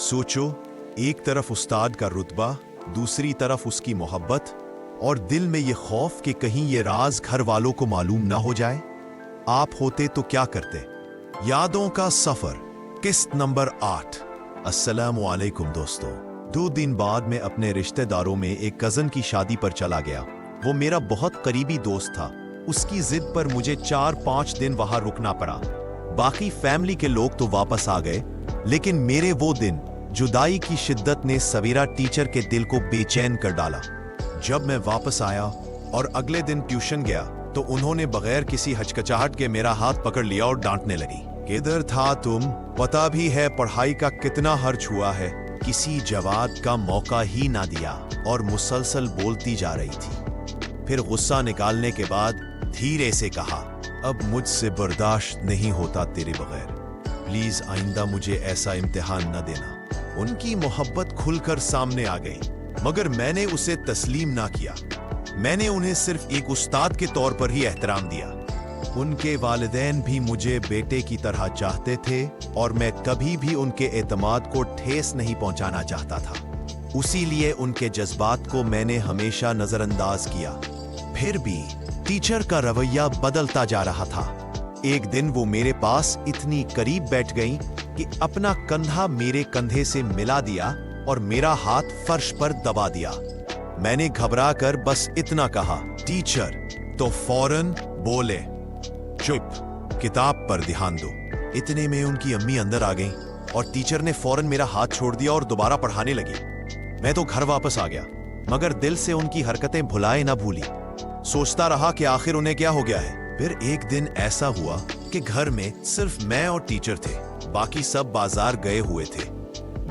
सोचो, एक तरफ उस्ताद का रुतबा, दूसरी तरफ उसकी मोहब्बत और दिल में ये खौफ कि कहीं ये राज घर वालों को मालूम ना हो जाए। आप होते तो क्या करते? यादों का सफर, किस्त नंबर 8। अस्सलामु अलैकुम दोस्तों। 2 दिन बाद मैं अपने रिश्तेदारों में एक कजन की शादी पर चला गया। वो मेरा बहुत करीबी दोस्त था। उसकी जिद पर मुझे 4-5 दिन वहां रुकना पड़ा। बाकी फैमिली के लोग तो वापस आ गए, लेकिन मेरे वो दिन जुदाई की शिद्दत ने सवेरा टीचर के दिल को बेचैन कर डाला। जब मैं वापस आया और अगले दिन ट्यूशन गया तो उन्होंने बगैर किसी हचकचाहट के मेरा हाथ पकड़ लिया और डांटने लगी। किधर था तुम? पता भी है पढ़ाई का कितना खर्च हुआ है। किसी जवाब का मौका ही ना दिया और मुसलसल बोलती जा रही थी। फिर गुस्सा निकालने के बाद धीरे से कहा, अब मुझसे बर्दाश्त नहीं होता तेरे बगैर। प्लीज आइंदा मुझे ऐसा इम्तिहान न देना। उनकी मोहब्बत खुलकर सामने आ गई, मगर मैंने उसे तस्लीम ना किया। मैंने उन्हें सिर्फ एक उस्ताद के तौर पर ही एहतराम दिया। उनके वालिदैन भी मुझे बेटे की तरह चाहते थे और मैं कभी भी उनके एतमाद को ठेस नहीं पहुंचाना चाहता था। उसी लिए उनके जज्बात को मैंने हमेशा नजरअंदाज किया। फिर भी टीचर का रवैया बदलता जा रहा था। एक दिन वो मेरे पास इतनी करीब बैठ गई कि अपना कंधा मेरे कंधे से मिला दिया और मेरा हाथ फर्श पर दबा दिया। मैंने घबरा कर बस इतना कहा, टीचर, तो फौरन बोले, चुप, किताब पर ध्यान दो। इतने में उनकी अम्मी अंदर आ गईं और टीचर ने फौरन मेरा हाथ छोड़ दिया और दोबारा पढ़ाने लगी। मैं तो घर वापस आ गया, मगर दिल से उनकी हरकतें भुलाए ना भूली। सोचता रहा कि आखिर उन्हें क्या हो गया है। फिर एक दिन ऐसा हुआ कि घर में सिर्फ मैं और टीचर थे, बाकी सब बाजार गए हुए थे।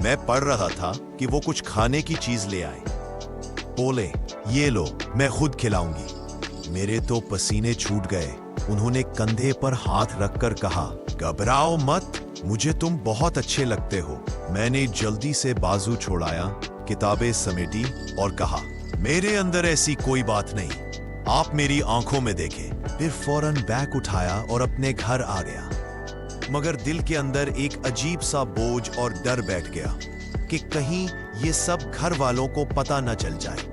मैं पढ़ रहा था कि वो कुछ खाने की चीज ले आए। बोले, ये लो, मैं खुद खिलाऊंगी। मेरे तो पसीने छूट गए। उन्होंने कंधे पर हाथ रखकर कहा, घबराओ मत, मुझे तुम बहुत अच्छे लगते हो। मैंने जल्दी से बाजू छोड़ाया, किताबें समेटी और कहा, मेरे अंदर ऐसी कोई बात नहीं, आप मेरी आंखों में देखें। फिर फौरन बैग उठाया और अपने घर आ गया। मगर दिल के अंदर एक अजीब सा बोझ और डर बैठ गया कि कहीं ये सब घर वालों को पता न चल जाए।